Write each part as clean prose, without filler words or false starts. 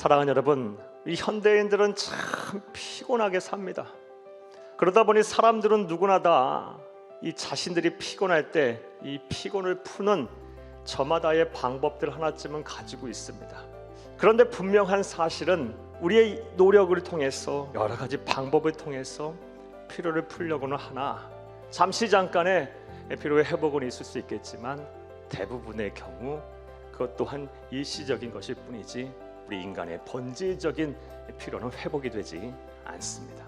사랑하는 여러분, 이 현대인들은 참 피곤하게 삽니다. 그러다 보니 사람들은 누구나 다 이 자신들이 피곤할 때 이 피곤을 푸는 저마다의 방법들 하나쯤은 가지고 있습니다. 그런데 분명한 사실은 우리의 노력을 통해서 여러 가지 방법을 통해서 피로를 풀려고는 하나 잠시 잠깐의 피로의 회복은 있을 수 있겠지만 대부분의 경우 그것 또한 일시적인 것일 뿐이지 우리 인간의 본질적인 피로는 회복이 되지 않습니다.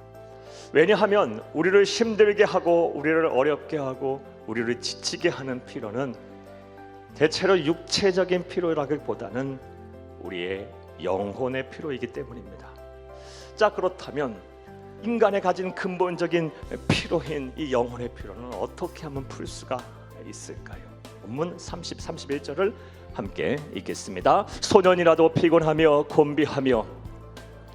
왜냐하면 우리를 힘들게 하고 우리를 어렵게 하고 우리를 지치게 하는 피로는 대체로 육체적인 피로라기보다는 우리의 영혼의 피로이기 때문입니다. 자, 그렇다면 인간이 가진 근본적인 피로인 이 영혼의 피로는 어떻게 하면 풀 수가 있을까요? 본문 30, 31절을 함께 읽겠습니다. 소년이라도 피곤하며 곤비하며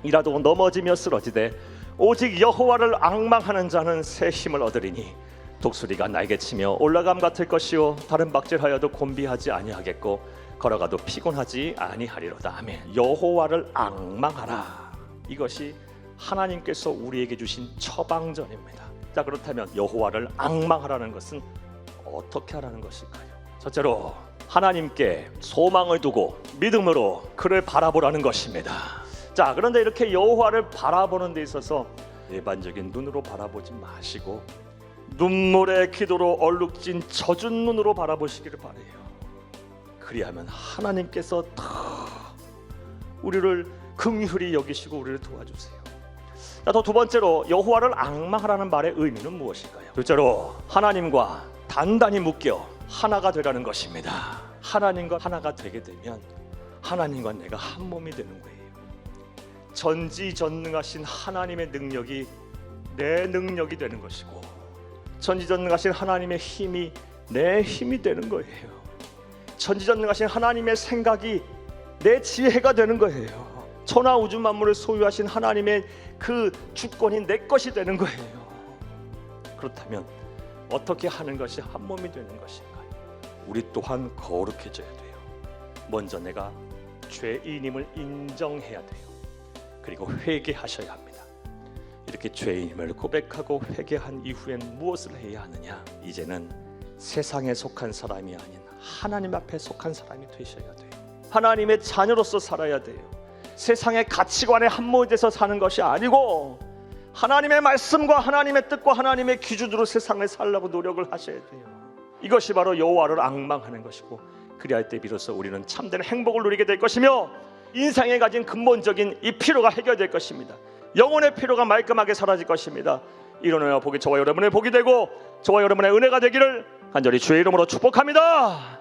이라도 넘어지며 쓰러지되 오직 여호와를 앙망하는 자는 새 힘을 얻으리니 독수리가 날개치며 올라감 같을 것이요 다른 박질하여도 곤비하지 아니하겠고 걸어가도 피곤하지 아니하리로다. 아멘. 여호와를 앙망하라. 이것이 하나님께서 우리에게 주신 처방전입니다. 자, 그렇다면 여호와를 앙망하라는 것은 어떻게 하라는 것일까요? 첫째로 하나님께 소망을 두고 믿음으로 그를 바라보라는 것입니다. 자, 그런데 이렇게 여호와를 바라보는 데 있어서 일반적인 눈으로 바라보지 마시고 눈물의 기도로 얼룩진 젖은 눈으로 바라보시기를 바라요. 그리하면 하나님께서 다 우리를 긍휼히 여기시고 우리를 도와주세요. 자, 또 두 번째로 여호와를 앙망하라는 말의 의미는 무엇일까요? 둘째로 하나님과 단단히 묶여 하나가 되라는 것입니다. 하나님과 하나가 되게 되면 하나님과 내가 한 몸이 되는 거예요. 전지전능하신 하나님의 능력이 내 능력이 되는 것이고 전지전능하신 하나님의 힘이 내 힘이 되는 거예요. 전지전능하신 하나님의 생각이 내 지혜가 되는 거예요. 천하 우주 만물을 소유하신 하나님의 그 주권이 내 것이 되는 거예요. 그렇다면 어떻게 하는 것이 한 몸이 되는 것인가요? 우리 또한 거룩해져야 돼요. 먼저 내가 죄인임을 인정해야 돼요. 그리고 회개하셔야 합니다. 이렇게 죄인임을 고백하고 회개한 이후엔 무엇을 해야 하느냐? 이제는 세상에 속한 사람이 아닌 하나님 앞에 속한 사람이 되셔야 돼요. 하나님의 자녀로서 살아야 돼요. 세상의 가치관에 함몰돼서 사는 것이 아니고 하나님의 말씀과 하나님의 뜻과 하나님의 기준으로 세상을 살려고 노력을 하셔야 돼요. 이것이 바로 여호와를 앙망하는 것이고 그리할 때 비로소 우리는 참된 행복을 누리게 될 것이며 인생에 가진 근본적인 이 피로가 해결될 것입니다. 영혼의 피로가 말끔하게 사라질 것입니다. 이런 복이 저와 여러분의 복이 되고 저와 여러분의 은혜가 되기를 간절히 주의 이름으로 축복합니다.